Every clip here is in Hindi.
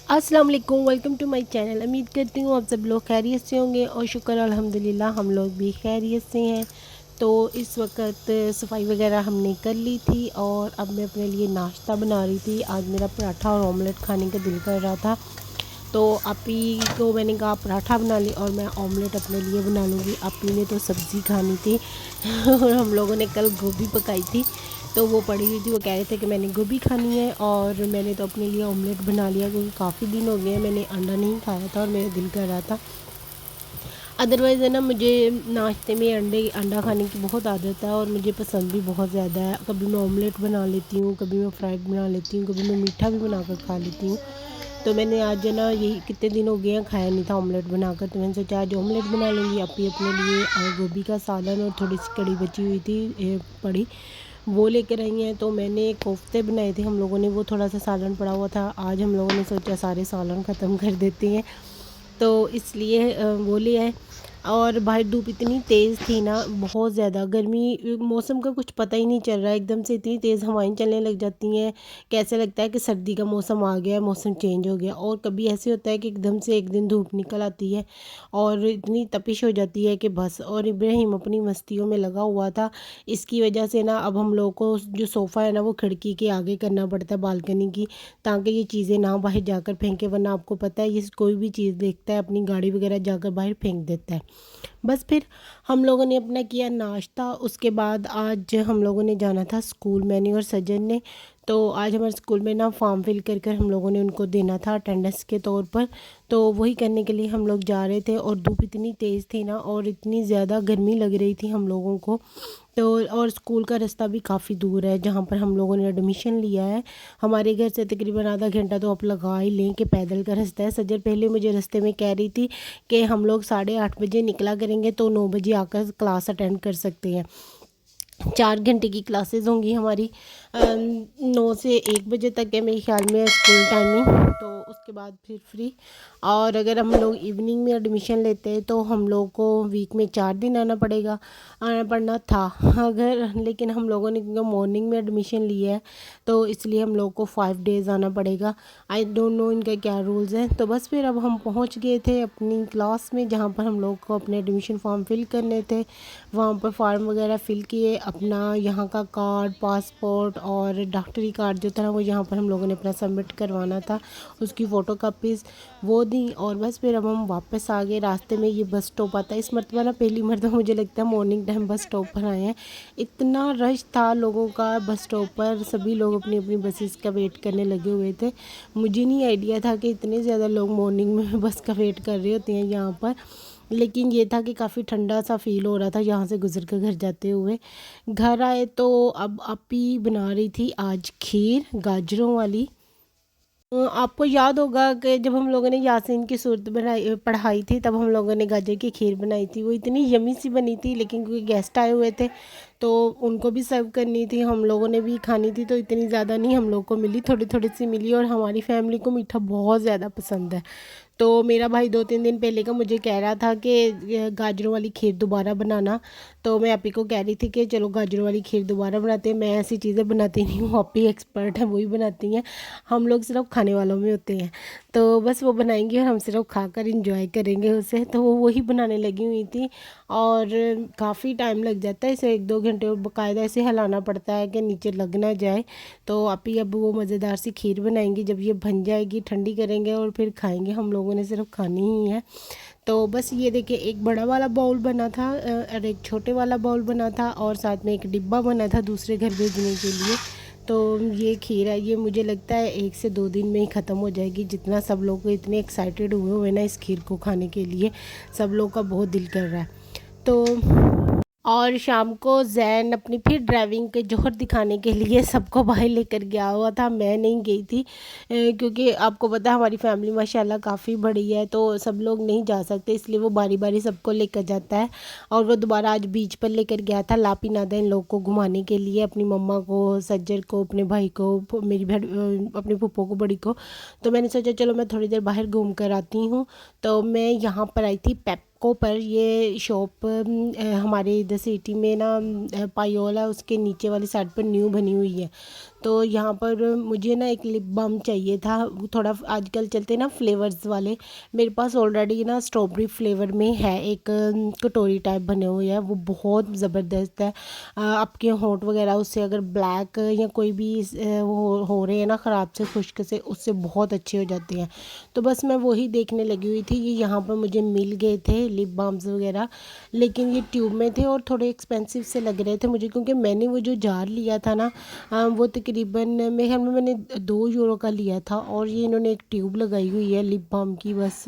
अस्सलाम वालेकुम, वेलकम टू माय चैनल। उम्मीद करती हूँ आप सब लोग खैरियत से होंगे और शुक्र अल्हम्दुलिल्लाह हम लोग भी खैरियत से हैं। तो इस वक्त सफाई वगैरह हमने कर ली थी और अब मैं अपने लिए नाश्ता बना रही थी। आज मेरा पराठा और ऑमलेट खाने का दिल कर रहा था, तो आपी को मैंने कहा पराठा बना ली और मैं ऑमलेट अपने लिए बना लूँगी। आपी ने तो सब्ज़ी खानी थी और हम लोगों ने कल गोभी पकाई थी, तो वो पड़ी हुई थी। वो कह रहे थे कि मैंने गोभी खानी है और मैंने तो अपने लिए ऑमलेट बना लिया, क्योंकि काफ़ी दिन हो गए हैं मैंने अंडा नहीं खाया था और मेरा दिल कर रहा था। अदरवाइज़ है ना, मुझे नाश्ते में अंडा खाने की बहुत आदत है और मुझे पसंद भी बहुत ज़्यादा है। कभी मैं ऑमलेट बना लेती हूँ, कभी मैं फ्राइड बना लेती हूँ, कभी मैं मीठा भी बना कर खा लेती हूँ। तो मैंने आज है ना, यही कितने दिन हो गए हैं खाया नहीं था ऑमलेट बनाकर, तो मैंने सोचा आज ऑमलेट बना लूँगी अपने लिए। और गोभी का सालन और थोड़ी सी कड़ी बची हुई थी पड़ी, वो लेकर आई हैं। तो मैंने कोफ्ते बनाए थे हम लोगों ने, वो थोड़ा सा सालन पड़ा हुआ था। आज हम लोगों ने सोचा सारे सालन ख़त्म कर देते हैं, तो इसलिए वो ले आए। और बाहर धूप इतनी तेज़ थी ना, बहुत ज़्यादा गर्मी, मौसम का कुछ पता ही नहीं चल रहा है। एकदम से इतनी तेज़ हवाएं चलने लग जाती हैं, कैसे लगता है कि सर्दी का मौसम आ गया है, मौसम चेंज हो गया। और कभी ऐसे होता है कि एकदम से एक दिन धूप निकल आती है और इतनी तपिश हो जाती है कि बस। और इब्राहिम अपनी मस्तियों में लगा हुआ था, इसकी वजह से ना अब हम लोग को जो सोफ़ा है ना, वो खिड़की के आगे करना पड़ता है, बालकनी की, ताकि ये चीज़ें ना बाहर जाकर फेंके। वरना आपको पता है, ये कोई भी चीज़ देखता है अपनी गाड़ी वगैरह जाकर बाहर फेंक देता है। बस फिर हम लोगों ने अपना किया नाश्ता। उसके बाद आज हम लोगों ने जाना था स्कूल, मैंने और सज्जन ने। तो आज हमारे स्कूल में ना फॉर्म फिल कर कर हम लोगों ने उनको देना था अटेंडेंस के तौर पर, तो वही करने के लिए हम लोग जा रहे थे। और धूप इतनी तेज़ थी ना और इतनी ज़्यादा गर्मी लग रही थी हम लोगों को। तो और स्कूल का रास्ता भी काफ़ी दूर है जहाँ पर हम लोगों ने एडमिशन लिया है। हमारे घर से तकरीबन आधा घंटा तो आप लगा ही लें कि पैदल का रास्ता है। सज्जर पहले मुझे रास्ते में कह रही थी कि हम लोग 8:30 बजे निकला करेंगे तो 9 बजे आकर क्लास अटेंड कर सकते हैं। 4 घंटे की क्लासेस होंगी हमारी, 9 से 1 बजे तक है मेरे ख्याल में स्कूल टाइमिंग। तो उसके बाद फिर फ्री। और अगर हम लोग इवनिंग में एडमिशन लेते हैं तो हम लोग को वीक में 4 दिन आना पड़ना था अगर, लेकिन हम लोगों ने क्योंकि मॉर्निंग में एडमिशन लिया है तो इसलिए हम लोग को 5 डेज़ आना पड़ेगा। आई डोंट नो इनका क्या रूल्स हैं। तो बस फिर अब हम पहुंच गए थे अपनी क्लास में, जहां पर हम लोग को अपने एडमिशन फॉर्म फिल करने थे। वहाँ पर फॉर्म वगैरह फ़िल किए, अपना यहाँ का कार्ड, पासपोर्ट और डॉक्टरी कार्ड जो था वो यहाँ पर हम लोगों ने अपना सबमिट करवाना था, उसकी फ़ोटो कापीज़ वो दी। और बस फिर अब हम वापस आ गए। रास्ते में ये बस स्टॉप आता है, इस मरतबा ना पहली मरतबा मुझे लगता है मॉर्निंग टाइम बस स्टॉप पर आए हैं। इतना रश था लोगों का बस स्टॉप पर, सभी लोग अपनी अपनी बसेस का वेट करने लगे हुए थे। मुझे नहीं आइडिया था कि इतने ज़्यादा लोग मॉर्निंग में बस का वेट कर रहे होते हैं यहाँ पर। लेकिन ये था कि काफ़ी ठंडा सा फील हो रहा था यहाँ से गुजर कर घर जाते हुए। घर आए तो अब आपी बना रही थी आज खीर गाजरों वाली। आपको याद होगा कि जब हम लोगों ने यासीन की सूरत बनाई पढ़ाई थी, तब हम लोगों ने गाजर की खीर बनाई थी। वो इतनी यमी सी बनी थी, लेकिन क्योंकि गेस्ट आए हुए थे तो उनको भी सर्व करनी थी, हम लोगों ने भी खानी थी, तो इतनी ज़्यादा नहीं हम लोग को मिली, थोड़ी थोड़ी सी मिली। और हमारी फैमिली को मीठा बहुत ज़्यादा पसंद है। तो मेरा भाई 2-3 दिन पहले का मुझे कह रहा था कि गाजरों वाली खीर दोबारा बनाना। तो मैं आपी को कह रही थी कि चलो गाजरों वाली खीर दोबारा बनाते हैं। मैं ऐसी चीज़ें बनाती नहीं हूँ, आपी एक्सपर्ट है, वही बनाती हैं, हम लोग सिर्फ खाने वालों में होते हैं। तो बस वो बनाएंगी और हम सिर्फ खाकर इंजॉय करेंगे उसे। तो वो वही बनाने लगी हुई थी और काफ़ी टाइम लग जाता है इसे, 1-2 घंटे, और बाकायदा ऐसे हिलाना पड़ता है कि नीचे लग ना जाए। तो आपी अब वो मज़ेदार सी खीर बनाएंगी, जब ये बन जाएगी ठंडी करेंगे और फिर खाएंगे। हम लोगों ने सिर्फ खानी ही है। तो बस ये देखिए, एक बड़ा वाला बाउल बना था और एक छोटे वाला बाउल बना था और साथ में एक डिब्बा बना था दूसरे घर भेजने के लिए। तो ये खीर है, ये मुझे लगता है 1 से 2 दिन में ही ख़त्म हो जाएगी। जितना सब लोग इतने एक्साइटेड हुए हुए ना इस खीर को खाने के लिए, सब लोग का बहुत दिल कर रहा है। तो और शाम को जैन अपनी फिर ड्राइविंग के जोहर दिखाने के लिए सबको बाहर लेकर गया हुआ था, मैं नहीं गई थी क्योंकि आपको पता है हमारी फैमिली माशाल्लाह काफ़ी बड़ी है, तो सब लोग नहीं जा सकते, इसलिए वो बारी बारी सबको लेकर जाता है। और वो दोबारा आज बीच पर लेकर गया था लापी नादा इन लोग को घुमाने के लिए, अपनी मम्मा को, सज्जर को, अपने भाई को, मेरी बहन, अपनी फूफो को, बड़ी को। तो मैंने सोचा चलो मैं थोड़ी देर बाहर घूम कर आती हूँ। तो मैं यहाँ पर आई थी पेप्को पर ये शॉप हमारे इधर सिटी में ना पायोला उसके नीचे वाली साइड पर न्यू बनी हुई है। तो यहाँ पर मुझे ना एक लिप बाम चाहिए था, वो थोड़ा आजकल चलते ना फ्लेवर्स वाले। मेरे पास ऑलरेडी ना स्ट्रॉबेरी फ्लेवर में है एक कटोरी टाइप बने हुए हैं, वो बहुत ज़बरदस्त है। आपके होंठ वगैरह उससे अगर ब्लैक या कोई भी वो हो रहे हैं ना ख़राब से खुश्क से, उससे बहुत अच्छे हो जाते हैं। तो बस मैं वही देखने लगी हुई थी। ये यहाँ पर मुझे मिल गए थे लिप बाम्स वगैरह, लेकिन ये ट्यूब में थे और थोड़े एक्सपेंसिव से लग रहे थे मुझे, क्योंकि मैंने वो जो जार लिया था ना वो तकरीबन मेरे ख्याल में मैंने 2 यूरो का लिया था, और ये इन्होंने एक ट्यूब लगाई हुई है लिप बाम की बस,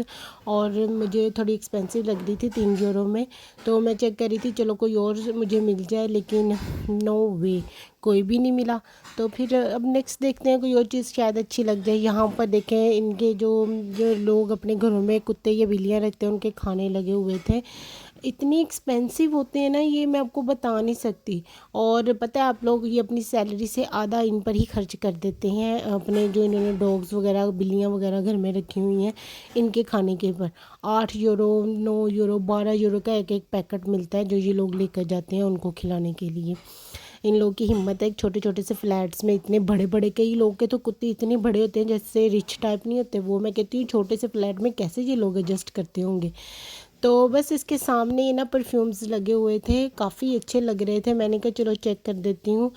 और मुझे थोड़ी एक्सपेंसिव लग रही थी 3 यूरो में। तो मैं चेक कर रही थी चलो कोई और मुझे मिल जाए, लेकिन नो वे, कोई भी नहीं मिला। तो फिर अब नेक्स्ट देखते हैं कोई और चीज़ शायद अच्छी लग जाए। यहाँ पर देखें इनके जो जो लोग अपने घरों में कुत्ते या बिल्लियाँ रखते हैं उनके खाने लगे हुए थे। इतनी एक्सपेंसिव होते हैं ना ये, मैं आपको बता नहीं सकती। और पता है आप लोग, ये अपनी सैलरी से आधा इन पर ही खर्च कर देते हैं, अपने जो इन्होंने डॉग्स वगैरह बिल्लियाँ वगैरह घर में रखी हुई हैं इनके खाने के ऊपर। 8 यूरो, 9 यूरो, 12 यूरो का एक एक पैकेट मिलता है जो ये लोग लेकर जाते हैं उनको खिलाने के लिए। इन लोगों की हिम्मत है, छोटे छोटे से फ्लैट्स में इतने बड़े बड़े, कई लोग के तो कुत्ते इतने बड़े होते हैं जैसे रिच टाइप नहीं होते वो। मैं कहती हूँ छोटे से फ्लैट में कैसे ये लोग एडजस्ट करते होंगे। तो बस इसके सामने ही ना परफ्यूम्स लगे हुए थे, काफ़ी अच्छे लग रहे थे। मैंने कहा चलो चेक कर देती हूँ।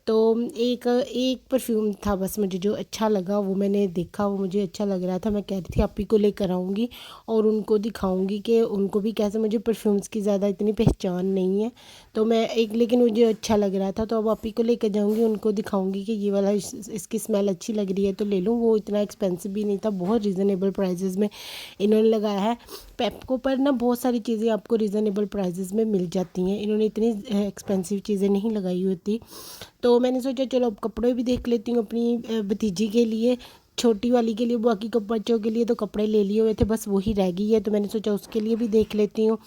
तो एक एक परफ्यूम था बस मुझे जो अच्छा लगा, वो मैंने देखा, वो मुझे अच्छा लग रहा था। मैं कह रही थी आप ही को लेकर आऊँगी और उनको दिखाऊँगी कि उनको भी कैसे, मुझे परफ्यूम्स की ज़्यादा इतनी पहचान नहीं है। तो मैं एक, लेकिन मुझे अच्छा लग रहा था तो अब आप ही को लेकर जाऊँगी, उनको दिखाऊँगी कि ये वाला इसकी स्मेल अच्छी लग रही है तो ले लूँ। वो इतना एक्सपेंसिव भी नहीं था, बहुत रीज़नेबल प्राइजेज़ में इन्होंने लगाया है। पेप्को पर ना बहुत सारी चीज़ें आपको रीज़नेबल प्राइजेज़ में मिल जाती हैं, इन्होंने इतनी एक्सपेंसिव चीज़ें नहीं लगाई होती। तो मैंने सोचा चलो अब कपड़े भी देख लेती हूँ अपनी भतीजी के लिए, छोटी वाली के लिए। बाकी बच्चों के लिए तो कपड़े ले लिए हुए थे, बस वही रह गई है, तो मैंने सोचा उसके लिए भी देख लेती हूँ।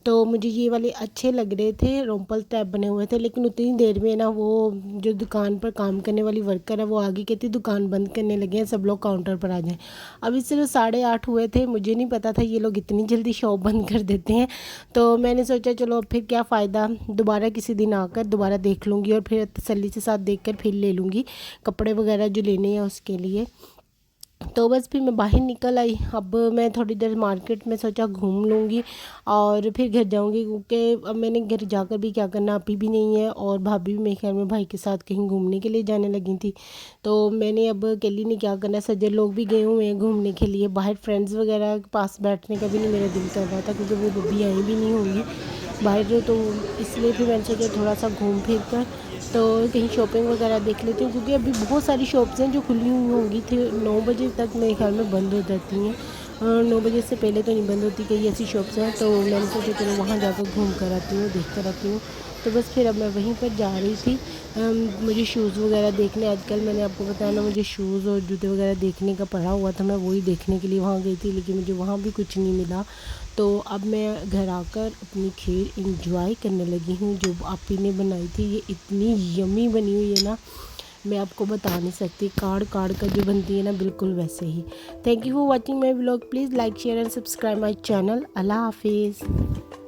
तो मुझे ये वाले अच्छे लग रहे थे, रोम्पल टाइप बने हुए थे। लेकिन उतनी देर में ना वो जो दुकान पर काम करने वाली वर्कर है वो आगे कहती दुकान बंद करने लगे हैं, सब लोग काउंटर पर आ जाएं। अभी सिर्फ 8:30 हुए थे, मुझे नहीं पता था ये लोग इतनी जल्दी शॉप बंद कर देते हैं। तो मैंने सोचा चलो अब फिर क्या फ़ायदा, दोबारा किसी दिन आकर दोबारा देख लूँगी और फिर तसल्ली से साथ देख कर फिर ले लूँगी कपड़े वगैरह जो लेने हैं उसके लिए। तो बस फिर मैं बाहर निकल आई। अब मैं थोड़ी देर मार्केट में सोचा घूम लूँगी और फिर घर जाऊँगी, क्योंकि अब मैंने घर जाकर भी क्या करना, आपी भी नहीं है और भाभी भी मेरे ख्याल में भाई के साथ कहीं घूमने के लिए जाने लगी थी। तो मैंने अब अकेली ने क्या करना, सज्जन लोग भी गए हुए हैं घूमने के लिए बाहर, फ्रेंड्स वगैरह के पास बैठने का भी नहीं मेरा दिल कर रहा था क्योंकि वो बब्बी आई भी नहीं होंगी बाहर। तो इसलिए फिर मैंने सोचा थोड़ा सा घूम फिर कर तो कहीं शॉपिंग वगैरह देख लेती हूँ, क्योंकि अभी बहुत सारी शॉप्स हैं जो खुली हुई होंगी थी। 9 बजे तक मेरे ख्याल में बंद हो जाती हैं, 9 बजे से पहले तो नहीं बंद होती, कई ऐसी शॉप्स हैं। तो मैंने सोचा चलो वहाँ जाकर घूम कर आती हूँ, देख कर आती हूँ। तो बस फिर अब मैं वहीं पर जा रही थी। मुझे शूज़ वगैरह देखने, आजकल मैंने आपको बताया ना मुझे शूज़ और जूते वगैरह देखने का पड़ा हुआ था, मैं वही देखने के लिए वहाँ गई थी, लेकिन मुझे वहाँ भी कुछ नहीं मिला। तो अब मैं घर आकर अपनी खीर इंजॉय करने लगी हूँ जो आपी ने बनाई थी। ये इतनी यमी बनी हुई है ना, मैं आपको बता नहीं सकती, काढ़ काढ़ कर जो बनती है ना बिल्कुल वैसे ही। Thank you for watching my vlog, please like share and subscribe my channel. अल्लाह हाफिज़।